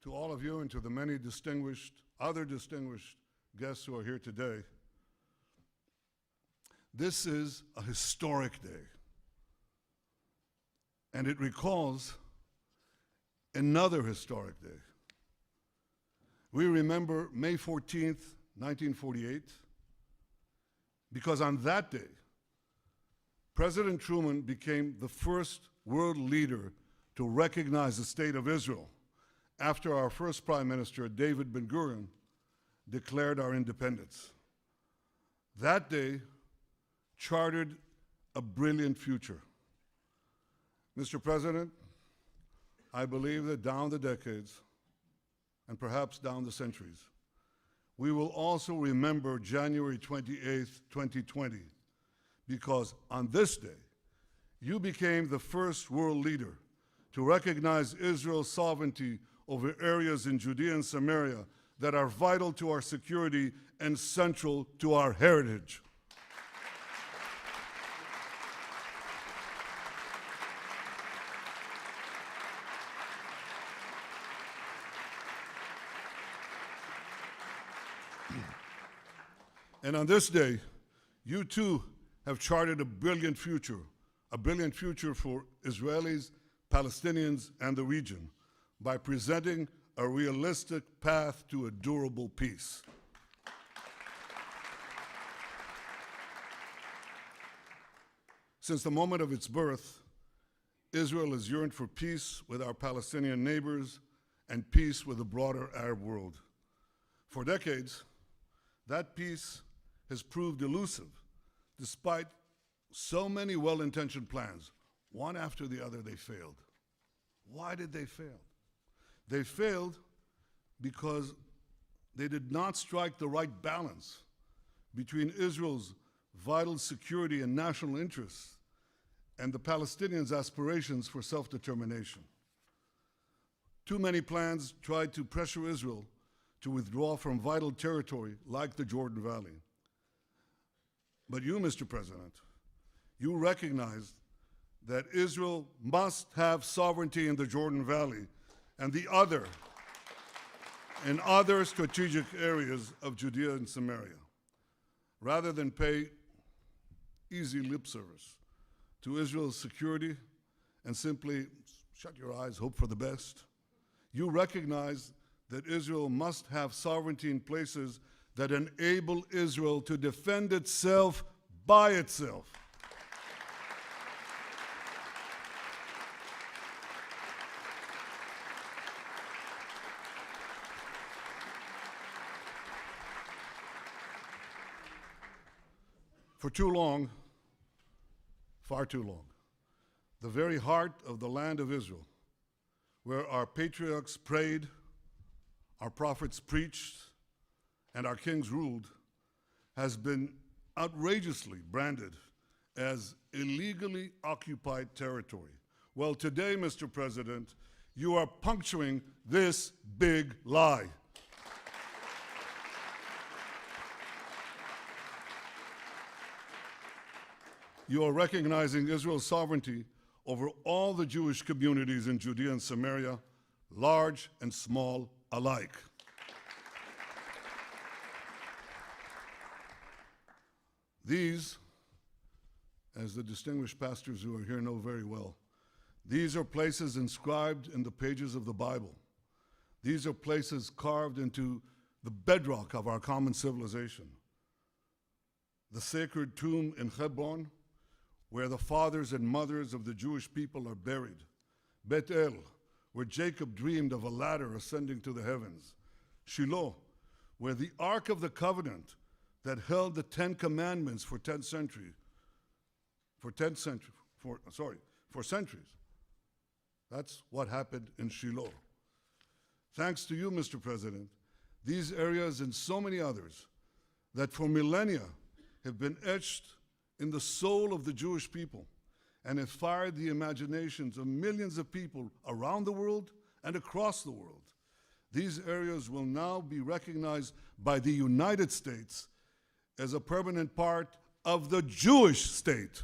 to all of you and to the many other distinguished guests who are here today, this is a historic day. And it recalls another historic day. We remember May 14th, 1948, because on that day, President Truman became the first world leader to recognize the state of Israel after our first Prime Minister, David Ben-Gurion, declared our independence. That day chartered a brilliant future. Mr. President, I believe that down the decades, and perhaps down the centuries, we will also remember January 28th, 2020, because on this day, you became the first world leader to recognize Israel's sovereignty over areas in Judea and Samaria that are vital to our security and central to our heritage. And on this day, you too have charted a brilliant future for Israelis, Palestinians, and the region by presenting a realistic path to a durable peace. Since the moment of its birth, Israel has yearned for peace with our Palestinian neighbors and peace with the broader Arab world. For decades, that peace has proved elusive, despite so many well-intentioned plans. One after the other, they failed. Why did they fail? They failed because they did not strike the right balance between Israel's vital security and national interests and the Palestinians' aspirations for self-determination. Too many plans tried to pressure Israel to withdraw from vital territory like the Jordan Valley. But you, Mr. President, you recognized that Israel must have sovereignty in the Jordan Valley and in other strategic areas of Judea and Samaria. Rather than pay easy lip service to Israel's security and simply shut your eyes, hope for the best, you recognize that Israel must have sovereignty in places that enable Israel to defend itself by itself. For too long, far too long, the very heart of the land of Israel, where our patriarchs prayed, our prophets preached, and our kings ruled, has been outrageously branded as illegally occupied territory. Well, today, Mr. President, you are puncturing this big lie. You are recognizing Israel's sovereignty over all the Jewish communities in Judea and Samaria, large and small alike. These, as the distinguished pastors who are here know very well, these are places inscribed in the pages of the Bible. These are places carved into the bedrock of our common civilization. The sacred tomb in Hebron, where the fathers and mothers of the Jewish people are buried. Bet El, where Jacob dreamed of a ladder ascending to the heavens. Shiloh, where the Ark of the Covenant that held the 10 Commandments for centuries. That's what happened in Shiloh. Thanks to you, Mr. President, these areas and so many others that for millennia have been etched in the soul of the Jewish people and have fired the imaginations of millions of people around the world and across the world. These areas will now be recognized by the United States as a permanent part of the Jewish state.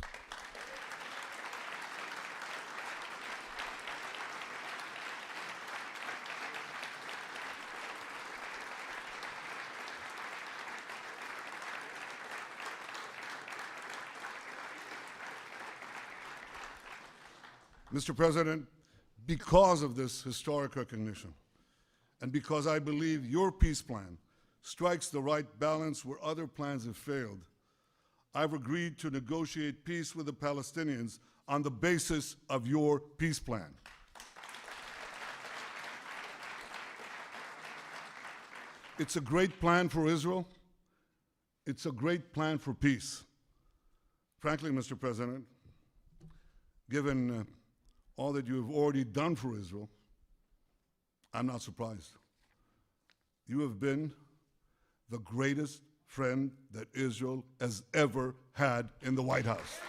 Mr. President, because of this historic recognition, and because I believe your peace plan strikes the right balance where other plans have failed, I've agreed to negotiate peace with the Palestinians on the basis of your peace plan. It's a great plan for Israel. It's a great plan for peace. Frankly, Mr. President, given all that you have already done for Israel, I'm not surprised. You have been the greatest friend that Israel has ever had in the White House.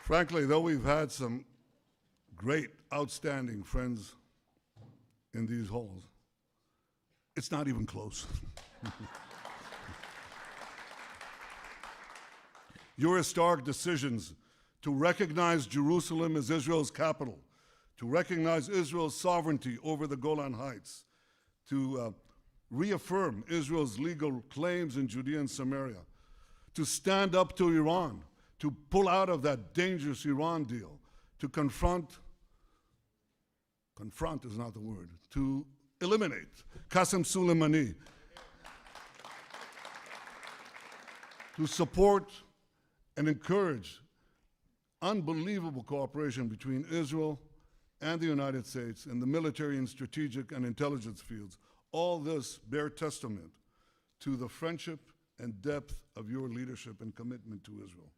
Frankly, though we've had some great, outstanding friends in these halls, it's not even close. Your historic decisions to recognize Jerusalem as Israel's capital, to recognize Israel's sovereignty over the Golan Heights, to reaffirm Israel's legal claims in Judea and Samaria, to stand up to Iran, to pull out of that dangerous Iran deal, to confront is not the word, to eliminate Qasem Soleimani, to support and encourage unbelievable cooperation between Israel and the United States in the military and strategic and intelligence fields. All this bear testament to the friendship and depth of your leadership and commitment to Israel.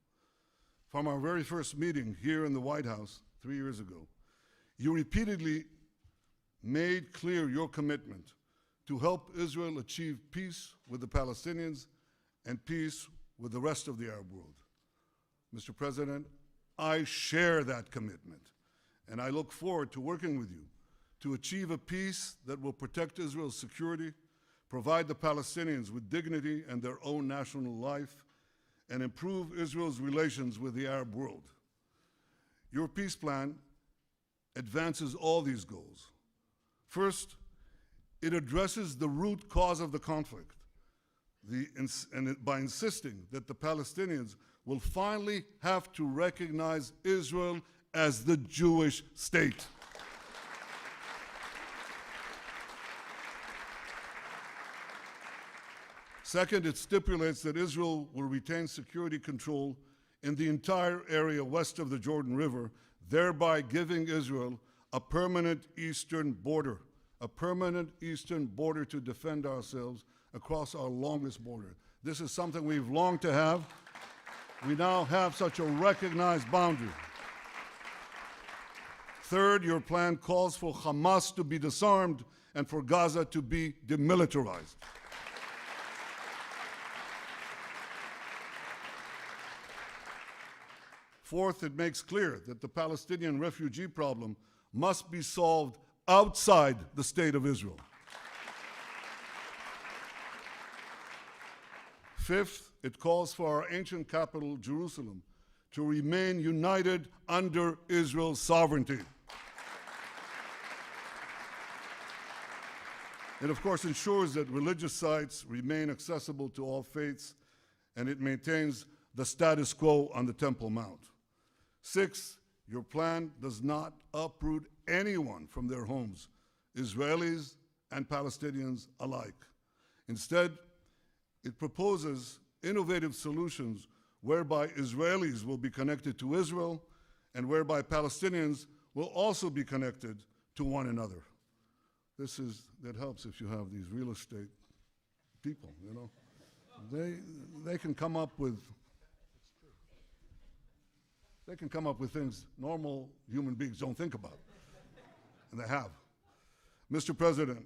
From our very first meeting here in the White House 3 years ago, you repeatedly made clear your commitment to help Israel achieve peace with the Palestinians and peace with the rest of the Arab world. Mr. President, I share that commitment, and I look forward to working with you to achieve a peace that will protect Israel's security, provide the Palestinians with dignity and their own national life, and improve Israel's relations with the Arab world. Your peace plan advances all these goals. First, it addresses the root cause of the conflict, by insisting that the Palestinians will finally have to recognize Israel as the Jewish state. Second, it stipulates that Israel will retain security control in the entire area west of the Jordan River, thereby giving Israel a permanent eastern border to defend ourselves across our longest border. This is something we've longed to have. We now have such a recognized boundary. Third, your plan calls for Hamas to be disarmed and for Gaza to be demilitarized. Fourth, it makes clear that the Palestinian refugee problem must be solved outside the state of Israel. Fifth, it calls for our ancient capital, Jerusalem, to remain united under Israel's sovereignty. It, of course, ensures that religious sites remain accessible to all faiths, and it maintains the status quo on the Temple Mount. Sixth, your plan does not uproot anyone from their homes, Israelis and Palestinians alike. Instead, it proposes innovative solutions whereby Israelis will be connected to Israel and whereby Palestinians will also be connected to one another. That helps if you have these real estate people, you know. They can come up with things normal human beings don't think about, and they have. Mr. President,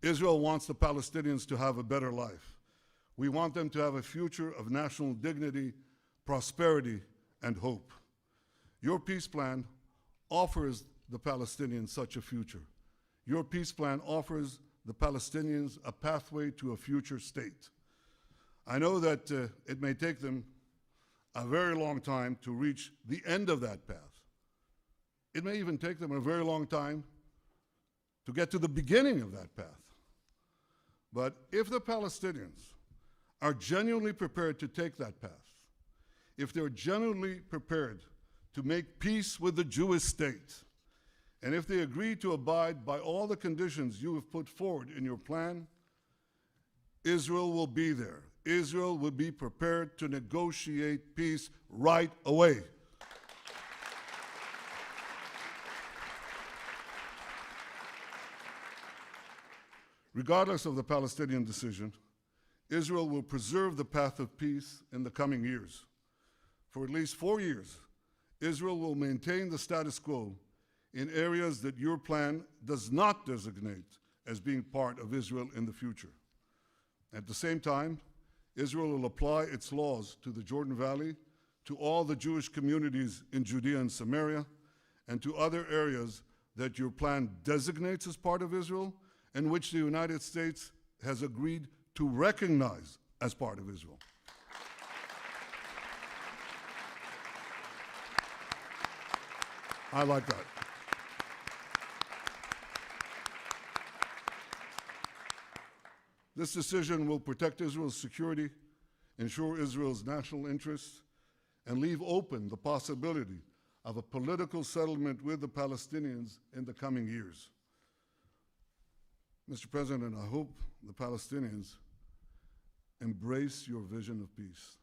Israel wants the Palestinians to have a better life. We want them to have a future of national dignity, prosperity, and hope. Your peace plan offers the Palestinians such a future. Your peace plan offers the Palestinians a pathway to a future state. I know that it may take them a very long time to reach the end of that path. It may even take them a very long time to get to the beginning of that path. But if the Palestinians are genuinely prepared to take that path, if they're genuinely prepared to make peace with the Jewish state, and if they agree to abide by all the conditions you have put forward in your plan, Israel will be there. Israel will be prepared to negotiate peace right away. Regardless of the Palestinian decision, Israel will preserve the path of peace in the coming years. For at least 4 years, Israel will maintain the status quo in areas that your plan does not designate as being part of Israel in the future. At the same time, Israel will apply its laws to the Jordan Valley, to all the Jewish communities in Judea and Samaria, and to other areas that your plan designates as part of Israel, and which the United States has agreed to recognize as part of Israel. I like that. This decision will protect Israel's security, ensure Israel's national interests, and leave open the possibility of a political settlement with the Palestinians in the coming years. Mr. President, I hope the Palestinians embrace your vision of peace.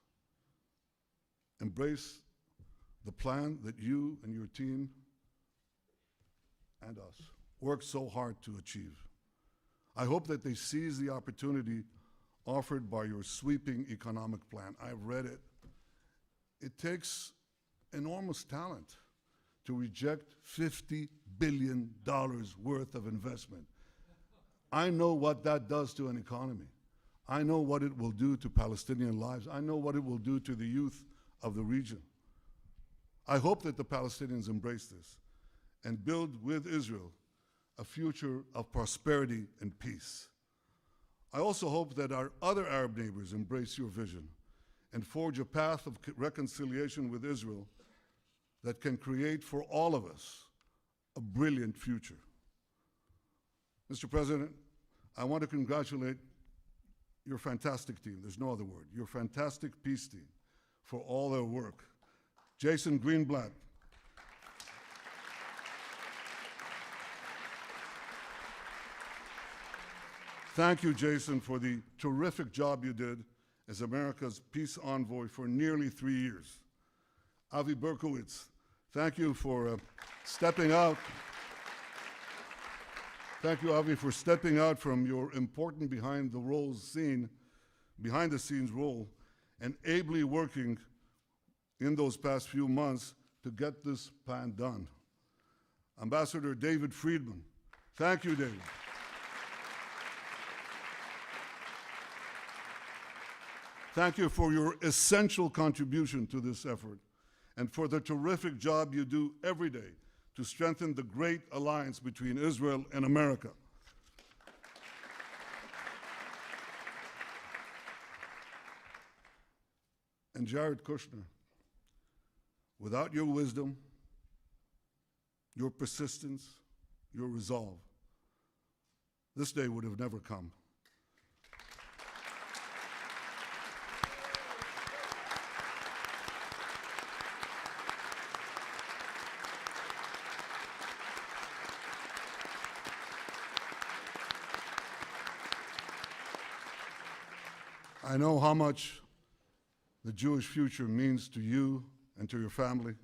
Embrace the plan that you and your team and us worked so hard to achieve. I hope that they seize the opportunity offered by your sweeping economic plan. I've read it. It takes enormous talent to reject $50 billion worth of investment. I know what that does to an economy. I know what it will do to Palestinian lives. I know what it will do to the youth of the region. I hope that the Palestinians embrace this and build with Israel a future of prosperity and peace. I also hope that our other Arab neighbors embrace your vision and forge a path of reconciliation with Israel that can create for all of us a brilliant future. Mr. President, I want to congratulate your fantastic team, there's no other word, your fantastic peace team for all their work. Jason Greenblatt, thank you, Jason, for the terrific job you did as America's peace envoy for nearly 3 years. Avi Berkowitz, thank you for stepping out. Thank you, Avi, for stepping out from your important behind-the-scenes role and ably working in those past few months to get this plan done. Ambassador David Friedman, thank you, David. Thank you for your essential contribution to this effort and for the terrific job you do every day to strengthen the great alliance between Israel and America. And Jared Kushner, without your wisdom, your persistence, your resolve, this day would have never come. I know how much the Jewish future means to you and to your family.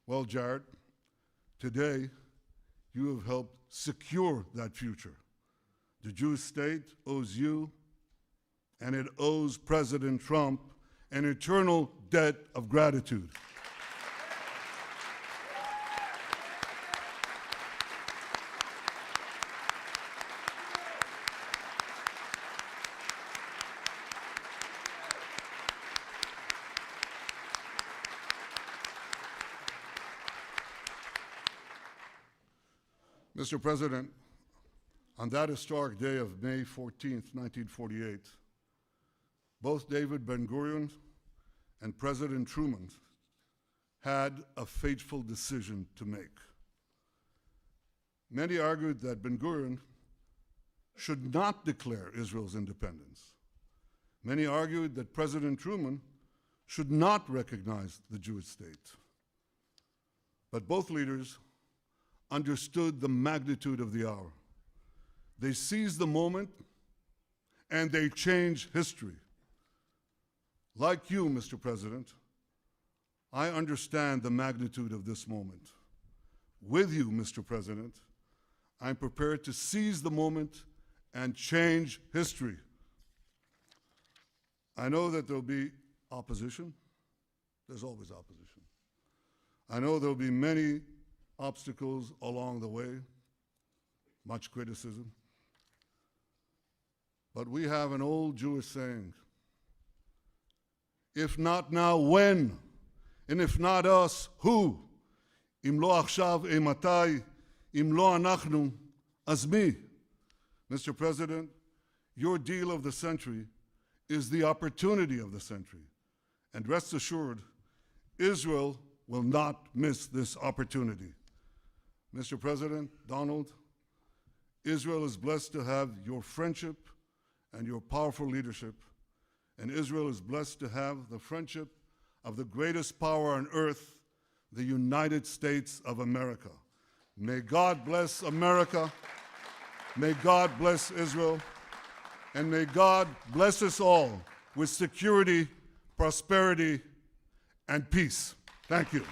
Well, Jared, today you have helped secure that future. The Jewish state owes you, and it owes President Trump, an eternal debt of gratitude. Mr. President, On that historic day of May 14th, 1948, both David Ben-Gurion and President Truman had a fateful decision to make. Many argued that Ben-Gurion should not declare Israel's independence. Many argued that President Truman should not recognize the Jewish state. But both leaders understood the magnitude of the hour. They seized the moment and they changed history. Like you, Mr. President, I understand the magnitude of this moment. With you, Mr. President, I'm prepared to seize the moment and change history. I know that there'll be opposition. There's always opposition. I know there'll be many obstacles along the way, much criticism. But we have an old Jewish saying, if not now, when? And if not us, who? Im lo achshav, matai? Im lo anachnu, az mi? Mr. President, your deal of the century is the opportunity of the century. And rest assured, Israel will not miss this opportunity. Mr. President, Donald, Israel is blessed to have your friendship and your powerful leadership, and Israel is blessed to have the friendship of the greatest power on earth, the United States of America. May God bless America, may God bless Israel, and may God bless us all with security, prosperity, and peace. Thank you.